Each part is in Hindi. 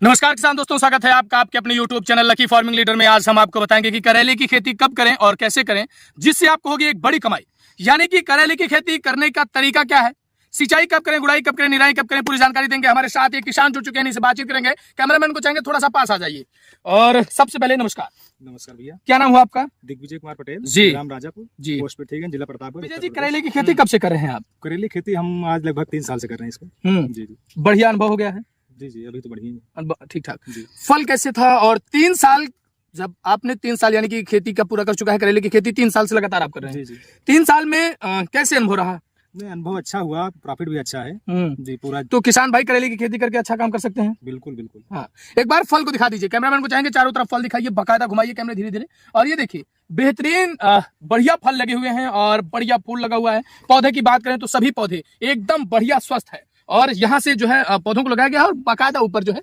नमस्कार किसान दोस्तों, स्वागत है आपका आपके अपने YouTube channel lucky farming leader में। आज हम आपको बताएंगे कि करेले की खेती कब करें और कैसे करें जिससे आपको होगी एक बड़ी कमाई। यानी कि करेले की खेती करने का तरीका क्या है, सिंचाई कब करें, गुड़ाई कब करें, निराई कब करें, पूरी जानकारी देंगे। हमारे साथ एक किसान जुड़ चुके हैं, इनसे बातचीत करेंगे। कैमरामैन को चाहेंगे थोड़ा सा पास आ जाइए। और सबसे पहले नमस्कार। नमस्कार भैया, क्या नाम हुआ आपका? दिग्विजय कुमार पटेल जी, ग्राम राजापुर जी, पोस्ट पे, ठीक है, जिला प्रतापगढ़। विजय जी, करेले की खेती कब से कर रहे हैं आप? करेले खेती हम आज लगभग 3 साल से कर रहे हैं इसको। जी जी, बढ़िया अनुभव हो गया है? जी जी, अभी तो बढ़िया है, ठीक ठाक। जी। फल कैसे था? और 3 साल, जब आपने 3 साल यानी कि खेती का पूरा कर चुका है, करेले की खेती 3 साल से लगातार आप कर रहे हैं। जी जी, 3 साल में कैसे अनुभव रहा? नहीं, अनुभव अच्छा हुआ, प्रॉफिट भी अच्छा है जी पूरा। तो किसान भाई करेले की खेती करके अच्छा काम कर सकते हैं। बिल्कुल बिल्कुल। हाँ, एक बार फल को दिखा दीजिए। कैमरामैन को चाहेंगे चारों तरफ फल दिखाइए, बाकायदा घुमाइए कैमरे धीरे धीरे। और ये देखिए, बेहतरीन बढ़िया फल लगे हुए हैं और बढ़िया फूल लगा हुआ है। पौधे की बात करें तो सभी पौधे एकदम बढ़िया स्वस्थ है। और यहाँ से जो है पौधों को लगाया गया है और बाकायदा ऊपर जो है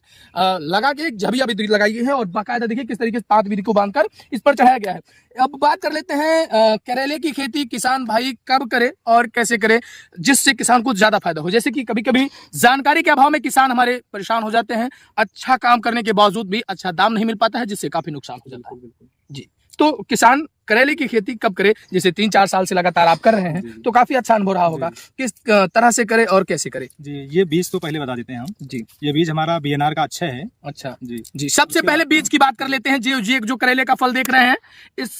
लगा के एक झबिया विधि लगाई गई है और बाकायदा देखिए किस तरीके से तांत विधि को बांधकर इस पर चढ़ाया गया है। अब बात कर लेते हैं करेले की खेती किसान भाई कब करे और कैसे करे जिससे किसान को ज्यादा फायदा हो। जैसे कि कभी कभी जानकारी के अभाव में किसान हमारे परेशान हो जाते हैं, अच्छा काम करने के बावजूद भी अच्छा दाम नहीं मिल पाता है, जिससे काफी नुकसान हो जाता है। जी, तो किसान करेले की खेती कब करे, जैसे 3-4 साल से लगातार आप कर रहे हैं तो काफी अच्छा अनुभव रहा होगा। किस तरह से करे और कैसे करे? जी, ये बीज तो पहले बता देते हैं हम जी। ये बीज हमारा बीएनआर का अच्छा है। अच्छा जी जी, सबसे पहले बीज की बात कर लेते हैं। जी, जो करेले का फल देख रहे हैं, इस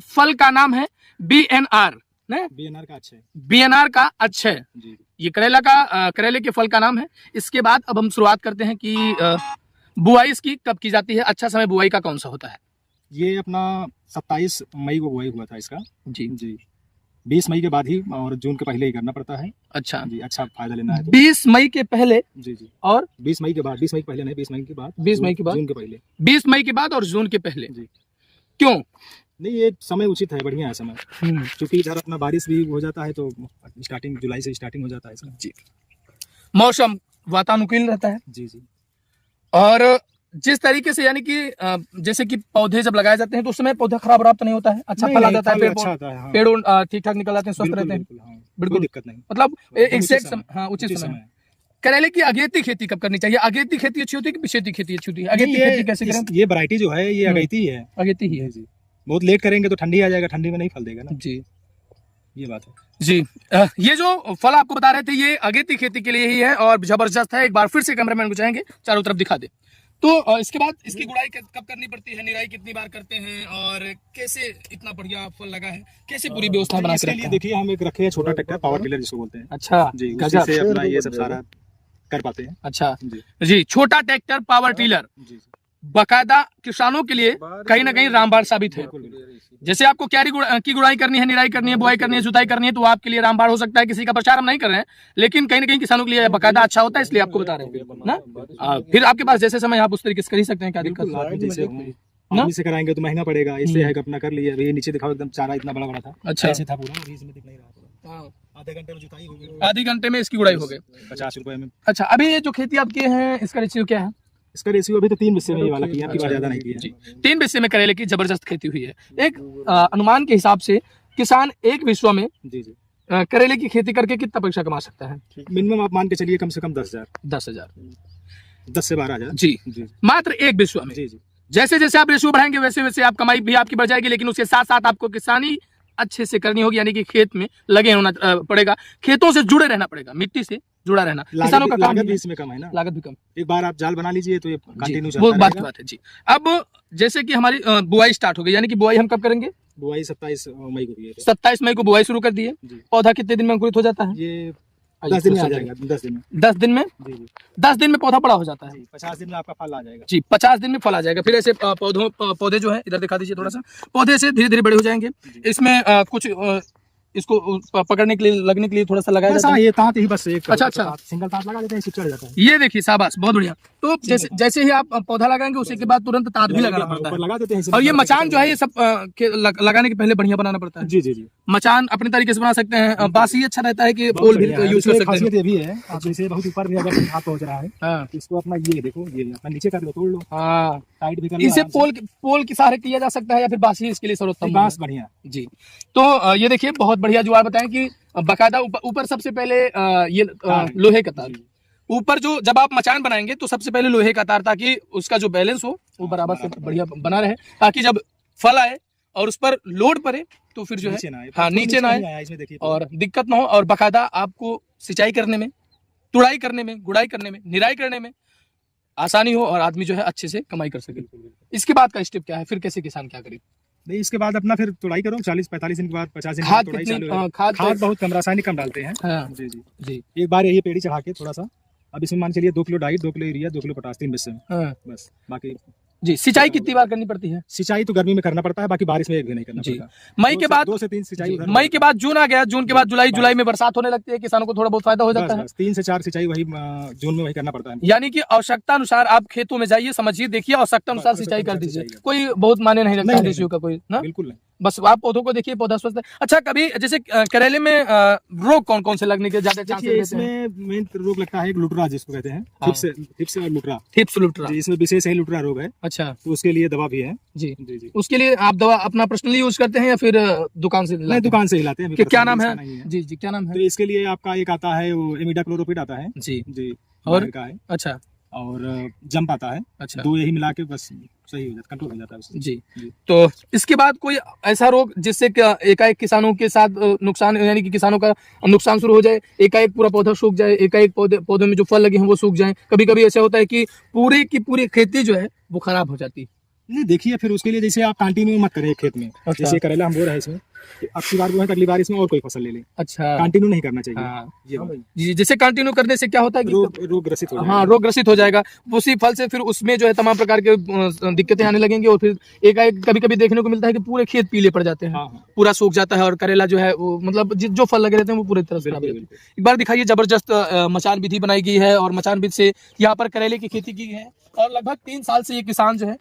फल का नाम है बीएनआर। बीएनआर का अच्छा है, बीएनआर का अच्छा है जी। ये करेले के फल का नाम है। इसके बाद अब हम शुरुआत करते हैं कि बुआई इसकी कब की जाती है, अच्छा समय बुआई का कौन सा होता है? ये अपना 27 मई को बुआई हुआ था इसका जी जी। 20 मई के बाद ही और जून के पहले ही करना पड़ता है। अच्छा जी, अच्छा फायदा लेना है तो। 20 मई के पहले जी जी, और 20 मई के बाद, 20 मई के पहले नहीं, 20 मई के बाद, 20 मई के बाद, जून के पहले। 20 मई के बाद और जून के पहले जी। क्यों? नहीं, ये समय उचित है, बढ़िया है समय, क्योंकि इधर अपना बारिश भी हो जाता है तो स्टार्टिंग जुलाई से स्टार्टिंग हो जाता है इसका। जी, मौसम वातानुकूल रहता है। जी जी, और जिस तरीके से यानी कि जैसे कि पौधे जब लगाए जाते हैं तो उस समय पौधा खराब तो नहीं होता है, अच्छा फल आ जाता है, पेड़ ठीक ठाक निकल आते हैं, स्वस्थ रहते हैं, बिल्कुल दिक्कत नहीं, मतलब एग्जैक्ट हाँ उचित समय। करेले की अगेती खेती कब करनी चाहिए? अगेती खेती अच्छी होती है कि पिछेती खेती अच्छी होती है? अगेती खेती कैसे करें? ये वैरायटी जो है ये अगेती है। अगेती ही है जी। बहुत लेट करेंगे तो ठंडी आ जाएगा, ठंडी में नहीं फल देगा ना जी। ये बात है जी, ये जो फल आपको बता रहे थे ये अगेती खेती के लिए ही है और जबरदस्त है। एक बार फिर से कैमरामैन को चाहेंगे चारों तरफ दिखा दे। तो इसके बाद इसकी गुड़ाई कब करनी पड़ती है, निराई कितनी बार करते हैं और कैसे इतना बढ़िया फल लगा है, कैसे पूरी व्यवस्था बना के रखते हैं? देखिए, हम एक रखे हैं छोटा ट्रैक्टर, पावर टिलर जिसको बोलते हैं। अच्छा जी, उसी से अपना ये सब सारा कर पाते हैं। अच्छा जी, छोटा ट्रैक्टर पावर टिलर बाकायदा किसानों के लिए कहीं ना कहीं रामबाण साबित है। जैसे आपको क्यारी की गुड़ाई करनी है, निराई करनी है, बुआई करनी है, जुताई करनी है तो आपके लिए रामबाण हो सकता है। किसी का प्रचार हम नहीं कर रहे हैं, लेकिन कहीं ना कहीं किसानों के लिए बाकायदा अच्छा होता है, इसलिए आपको बता रहे हैं ना। फिर आपके पास जैसे समय आप उस तरीके से कर ही सकते हैं, क्या दिक्कत? जैसे आदमी से कराएंगे तो महंगा पड़ेगा, इससे है कि अपना कर लिया। अभी नीचे दिखाओ, एकदम चारा इतना बड़ा बड़ा था। अच्छा, ऐसे था पूरा, अभी इसमें दिख नहीं रहा। आधे घंटे में जुताई हो गई, आधे घंटे में इसकी गुड़ाई हो गई 50 रुपए में। अच्छा, अभी ये जो खेती आप किए हैं इसका रेशियो क्या है? इसका रेशियो अभी तो 3 बिस्से में ही वाला किया, आपकी बात ज्यादा नहीं किया। जी, 3 बिस्से में करेले की जबरदस्त खेती हुई है। एक अनुमान के हिसाब से किसान एक विश्व में जी जी करेले की खेती करके कितना पैसा कमा सकता है? मिनिमम आप मान के चलिए कम से कम 10,000 10 से 12,000 जी, मात्र एक विश्व में। जी जी, जैसे जैसे आप रेशियो बढ़ाएंगे वैसे वैसे आप कमाई भी आपकी बढ़ जाएगी, लेकिन उसके साथ साथ आपको किसानी अच्छे से करनी होगी, यानी कि खेत में लगे होना पड़ेगा, खेतों से जुड़े रहना पड़ेगा, मिट्टी से जुड़ा रहना। किसानों का लागत भी इसमें कम है ना, लागत भी कम। एक बार आप जाल बना लीजिए तो ये कंटिन्यू वो चलता बात है जी। अब जैसे कि हमारी बुआई स्टार्ट हो गई, यानी कि बुआई हम कब करेंगे? बुआई 27 मई को की है। 27 मई को बुआई शुरू कर दी है। पौधा कितने दिन में अंकुरित हो जाता है? ये 10 दिन में आ जाएगा। 10 दिन में 10 दिन में जी जी, 10 दिन में पौधा बड़ा हो जाता है। 50 दिन में आपका फल आ जाएगा जी, 50 दिन में फल आ जाएगा। फिर ऐसे पौधे जो है, इधर दिखा दीजिए थोड़ा सा, पौधे से धीरे धीरे बड़े हो जाएंगे। इसमें कुछ इसको पकड़ने के लिए, लगने के लिए थोड़ा सा लगाया जाता है। ये तांत ही बस एक अच्छा सिंगल तांत लगा देते हैं, चढ़ जाता है। ये देखिए, शाबाश, बहुत बढ़िया। तो जैसे ही आप पौधा लगाएंगे उसी के बाद तुरंत तांत भी लगाना पड़ता है, लगा देते हैं। और ये मचान जो है ये सब लगाने के पहले बढ़िया बनाना पड़ता है। जी जी जी, मचान अपने तरीके से बना सकते हैं। बास ही अच्छा रहता है कि पोल भी यूज कर सकते हैं। ये भी है, आप जैसे बहुत ऊपर भी अगर हाथ पहुंच रहा है इसको अपना ये देखो, ये अपना नीचे कर लो, तोड़ लो, साइड भी कर लो। इसे पोल के सहारे किया जा सकता है या फिर बास ही इसके लिए सर्वोत्तम? बास बढ़िया जी। तो ये देखिए, बहुत बढ़िया जो आप बताएं कि बाकायदा ऊपर सबसे पहले ये लोहे का तार, ऊपर जो जब आप मचान बनाएंगे तो सबसे पहले लोहे का तार, ताकि उसका जो बैलेंस हो वो बराबर से बढ़िया बना रहे, ताकि जब फल आए और उस पर लोड पड़े तो फिर जो है हाँ नीचे ना आए और दिक्कत ना हो, और बाकायदा आपको सिंचाई करने में, तुड़ाई करने में, गुड़ाई करने में, निराई करने में आसानी हो और आदमी जो है अच्छे से कमाई कर सके। इसके बाद का स्टेप क्या है, फिर कैसे किसान क्या करे? नहीं, इसके बाद अपना फिर तुड़ाई करो 40-45 दिन के बाद, 50 दिन खाद तुड़ाई कितनी? चालू है। खाद बहुत कम, रासायनिक कम डालते हैं। हाँ। जी जी जी एक बार यही पेड़ी चढ़ा के थोड़ा सा, अब इसमें मान चलिए 2 किलो डाई, 2 किलो यूरिया, 2 किलो पोटाश, 3 हिस्से में हाँ। बस। बाकी जी सिंचाई कितनी बार करनी पड़ती है? सिंचाई तो गर्मी में करना पड़ता है, बाकी बारिश में एक भी नहीं करना जी। पड़ता। मई के बाद 2 से 3 सिंचाई उधर मई के बाद जून आ गया, जून के बाद जुलाई, जुलाई में बरसात होने लगती है, किसानों को थोड़ा बहुत फायदा हो जाता है। 3 से 4 सिंचाई वही जून में वही करना पड़ता है। यानी कि आवश्यकता अनुसार आप खेतों में जाइए, समझिए, देखिए, आवश्यकता अनुसार सिंचाई कर दीजिए। कोई बहुत माने नहीं रखता कृषियों का कोई ना, बिल्कुल नहीं। बस आप पौधों को देखिए, पौधा स्वस्थ है। अच्छा, कभी जैसे करेले में रोग कौन कौन से लगने के ज्यादा चांसेस रहते हैं? इसमें मेन रोग लगता है एक लुटरा, जिसको कहते हैं हिप्स और लुटरा। हिप्स लुटरा, इसमें विशेष है लुटरा रोग है। अच्छा, तो उसके लिए दवा भी है। जी जी जी। उसके लिए आप दवा अपना पर्सनली यूज करते हैं या फिर दुकान से? नहीं, दुकान से ही लाते हैं। क्या नाम है? जी जी, क्या नाम है? तो इसके लिए आपका एक आता है वो इमिडाक्लोरोपिड आता है। जी जी। और का है। अच्छा, और जंप आता है। अच्छा, 2 यही मिला के बस सही हो जाता है, कंट्रोल हो जाता है उससे। जी। तो इसके बाद कोई ऐसा रोग जिससे एकाएक किसानों के साथ नुकसान, यानी कि किसानों का नुकसान शुरू हो जाए, एकाएक पूरा पौधा सूख जाए, एकाएक पौधे में जो फल लगे हैं वो सूख जाए? कभी कभी ऐसा होता है कि पूरी की पूरी खेती जो है वो खराब हो जाती है। नहीं, देखिए फिर उसके लिए जैसे आप कंटिन्यू मत करें खेत में। अच्छा। जैसे करेला हम बो रहे हैं इसमें, अब की बार वो है तो अगली बार इसमें और कोई फसल ले लें। अच्छा, कंटिन्यू नहीं करना चाहिए। हाँ। ये बात। जी, जैसे कंटिन्यू करने से क्या होता है कि रोग ग्रसित हो जाएगा। हाँ, रोग ग्रसित हो जाएगा, उसी फल से फिर उसमें जो है तमाम प्रकार के दिक्कतें आने लगेंगी, और फिर एकाएक कभी कभी देखने को मिलता है कि पूरे खेत पीले पड़ जाते हैं। हाँ। पूरा सूख जाता है और करेला जो है वो मतलब जो फल लगे रहते हैं वो पूरी तरह से खराब हो जाते हैं। एक बार दिखाइए, जबरदस्त मचान विधि बनाई गई है और मचान विधि से यहाँ पर करेले की खेती की है, और लगभग 3 साल से ये किसान जो है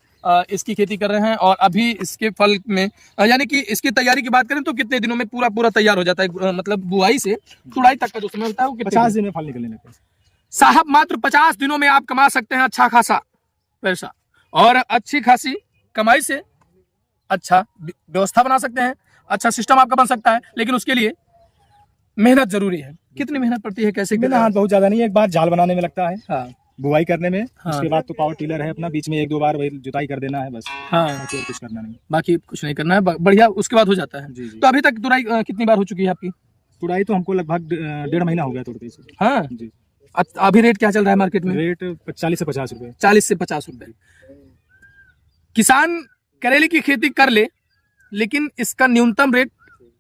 इसकी खेती कर रहे हैं, और अभी इसके फल में यानी कि इसकी तैयारी की बात करें तो कितने दिनों में पूरा तैयार हो जाता है? मतलब बुआई से तुड़ाई तक का जो समय होता है वो 50 दिन में फल निकलने लगते हैं साहब। मात्र 50 दिनों में आप कमा सकते हैं अच्छा खासा पैसा, और अच्छी खासी कमाई से अच्छा व्यवस्था बना सकते हैं, अच्छा सिस्टम आपका बन सकता है। लेकिन उसके लिए मेहनत जरूरी है। कितनी मेहनत पड़ती है, कैसे? मेहनत बहुत ज्यादा नहीं है, एक बार जाल बनाने में लगता है, हाँ, बुआई करने में। हाँ। उसके बाद तो पावर टिलर है अपना, बीच में 1-2 बार वही जुताई कर देना है बस। हाँ, बाकी और कुछ करना नहीं। बाकी कुछ नहीं करना है, बढ़िया उसके बाद हो जाता है। जी जी। तो अभी तक तुड़ाई कितनी बार हो चुकी है आपकी? तुड़ाई तो हमको लगभग 1.5 महीना हो गया तोड़ते इसे। हाँ जी। अभी रेट क्या चल रहा है मार्केट में? रेट 40 से 50 रुपए। 40 से 50 रुपए। किसान करेले की खेती कर ले, लेकिन इसका न्यूनतम रेट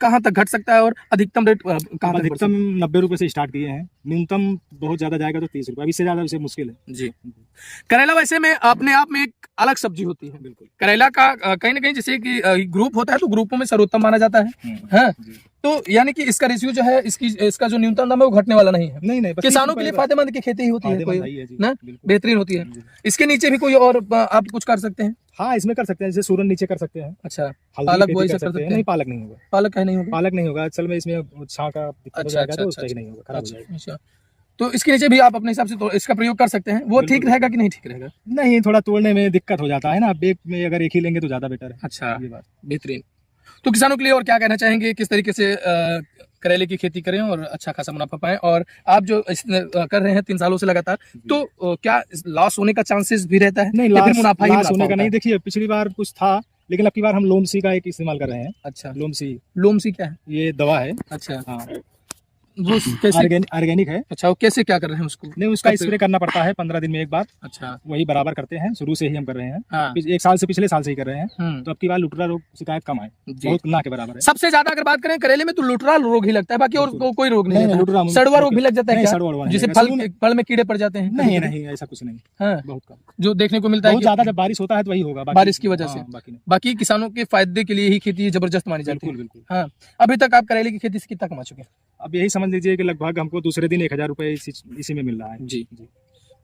कहाँ तक घट सकता है और अधिकतम रेट कहाँ तक? अधिकतम 90 रुपए से स्टार्ट किए हैं, न्यूनतम बहुत ज्यादा जाएगा तो 30 रुपए, इससे ज्यादा उसे मुश्किल है। जी। करेला वैसे में अपने आप में एक अलग सब्जी होती है। बिल्कुल। करेला का कहीं ना कहीं जैसे कि ग्रुप होता है तो ग्रुपों में सर्वोत्तम माना जाता है। हाँ? तो यानी कि इसका रेशियो जो है, इसका जो न्यूनतम दाम है वो घटने वाला नहीं है। नहीं, किसानों के लिए फायदेमंद की खेती ही होती है, कोई ना बेहतरीन होती है। इसके नीचे भी कोई और आप कुछ कर सकते हैं? हाँ, इसमें कर सकते हैं, जैसे सूरन नीचे कर सकते हैं। अच्छा, हल्दी पालक की बुआई खेती सब कर सकते हैं? नहीं, पालक नहीं होगा। पालक का नहीं होगा? पालक नहीं होगा, असल में इसमें छां का दिक्कत हो जाएगा तो सही नहीं होगा, खराब हो जाएगा। अच्छा, तो इसके नीचे भी आप अपने हिसाब से तो इसका प्रयोग कर सकते हैं, वो ठीक रहेगा कि नहीं ठीक रहेगा? नहीं, थोड़ा तोड़ने में दिक्कत हो जाता है ना, एक में अगर एक ही लेंगे तो ज्यादा बेटर है। अच्छा, ये बात बेहतरीन। तो किसानों के लिए और क्या कहना चाहेंगे, किस तरीके से करेले की खेती करें और अच्छा खासा मुनाफा पाएं? और आप जो कर रहे हैं 3 सालों से लगातार, तो क्या लॉस होने का चांसेस भी रहता है? नहीं, या फिर लॉस मुनाफा ही मुनाफा होने का होता नहीं। है? देखिए, पिछली बार कुछ था, लेकिन अब की बार हम लोमसी का एक इस्तेमाल कर रहे हैं। अच्छा, लोमसी क्या है? ये दवा है। अच्छा, हाँ, वो कैसे? ऑर्गेनिक है। अच्छा, वो कैसे क्या कर रहे हैं उसको? नहीं, उसका स्प्रे करना पड़ता है 15 दिन में एक बार। अच्छा, वही बराबर करते हैं, शुरू से ही हम कर रहे हैं। हाँ। 1 साल से, पिछले साल से ही कर रहे हैं। तो अब की बार लुटरा रोग शिकायत कम आए, बहुत ना के बराबर है। सबसे ज्यादा अगर बात करें करेले में तो लुटरा रोग ही लगता है, बाकी और कोई रोग नहीं नहीं, लगता। सड़वा रोग भी लग जाता है क्या? जिसे फल में कीड़े पड़ जाते हैं? नहीं नहीं, ऐसा कुछ नहीं। हाँ, बहुत कम, जो देखने को मिलता है बहुत ज्यादा जब बारिश होता है तो वही होगा, बारिश की वजह से। बाकी किसानों के फायदे के लिए ही खेती जबरदस्त मानी जाती है। बिल्कुल। हाँ, अभी तक आप करेले की खेती से कितना कमा चुके हैं? अब यही समझ लीजिए कि लगभग हमको दूसरे दिन 1000 रुपए इसी में मिल रहा है। जी।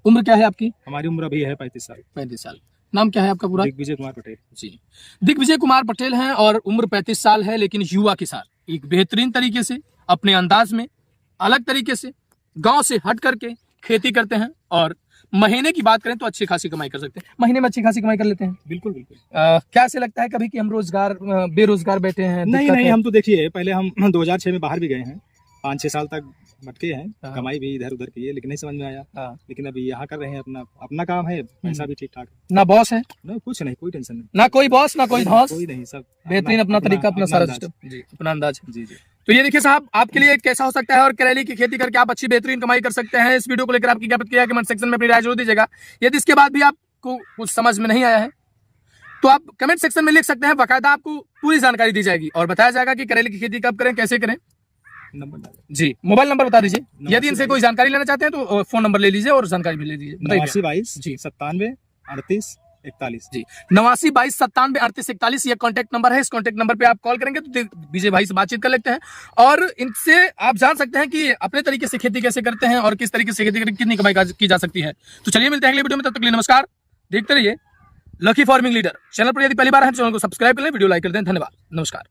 उम्र क्या है आपकी? हमारी उम्र अभी है 35 साल। 35 साल। नाम क्या है आपका पूरा? दिग्विजय कुमार पटेल। जी, दिग्विजय कुमार पटेल हैं और उम्र 35 साल है, लेकिन युवा किसान एक बेहतरीन तरीके से अपने अंदाज में अलग तरीके से गांव से हट करके खेती करते हैं, और महीने की बात करें तो अच्छी खासी कमाई कर सकते हैं। महीने में अच्छी खासी कमाई कर लेते हैं। बिल्कुल बिल्कुल। क्या से लगता है कभी कि हम बेरोजगार बैठे हैं? नहीं, हम तो देखिए, पहले हम 2006 में बाहर भी गए हैं, 5-6 साल तक भटके हैं, हाँ। कमाई भी इधर उधर की है, लेकिन नहीं समझ में आया। हाँ। लेकिन अभी यहाँ कर रहे हैं, अपना अपना काम है, पैसा भी ठीक ठाक है। ना बॉस है, ना कुछ नहीं, कोई टेंशन नहीं, ना कोई बॉस, ना कोई धौस, कोई नहीं, सब बेहतरीन अपना तरीका, अपना सारा अंदाज। सिस्टम, जी अपना अंदाज है। जी जी। तो ये देखिए साहब, आपके लिए कैसा हो सकता है और करेले की खेती करके आप अच्छी बेहतरीन कमाई कर सकते हैं। इस वीडियो को लेकर आपकी क्या प्रतिक्रिया, कमेंट सेक्शन में अपनी राय जरूर दीजिएगा। यदि इसके बाद भी आपको कुछ समझ में नहीं आया है तो आप कमेंट सेक्शन में लिख सकते हैं, बाकायदा आपको पूरी जानकारी दी जाएगी और बताया जाएगा कि करेले की खेती कब करें, कैसे करें। नंबर डालें। जी, मोबाइल नंबर बता दीजिए, यदि इनसे 89 कोई जानकारी लेना चाहते हैं तो फोन नंबर ले लीजिए और जानकारी भी ले लीजिए। बताइए 8922 जी। 97 38 41। जी, 8922 97 38 41 ये कॉन्टैक्ट नंबर है। इस कॉन्टैक्ट नंबर पे आप कॉल करेंगे तो विजय भाई से बातचीत कर लेते हैं और इनसे आप जान सकते हैं कि अपने तरीके से खेती कैसे करते हैं और किस तरीके से खेती करके कितनी कमाई की जा सकती है। तो चलिए मिलते हैं अगले वीडियो में, तब तक के लिए नमस्कार। देखते रहिए लकी फार्मिंग लीडर चैनल पर। यदि पहली बार है चैनल को सब्सक्राइब कर लें, वीडियो लाइक कर दें। धन्यवाद, नमस्कार।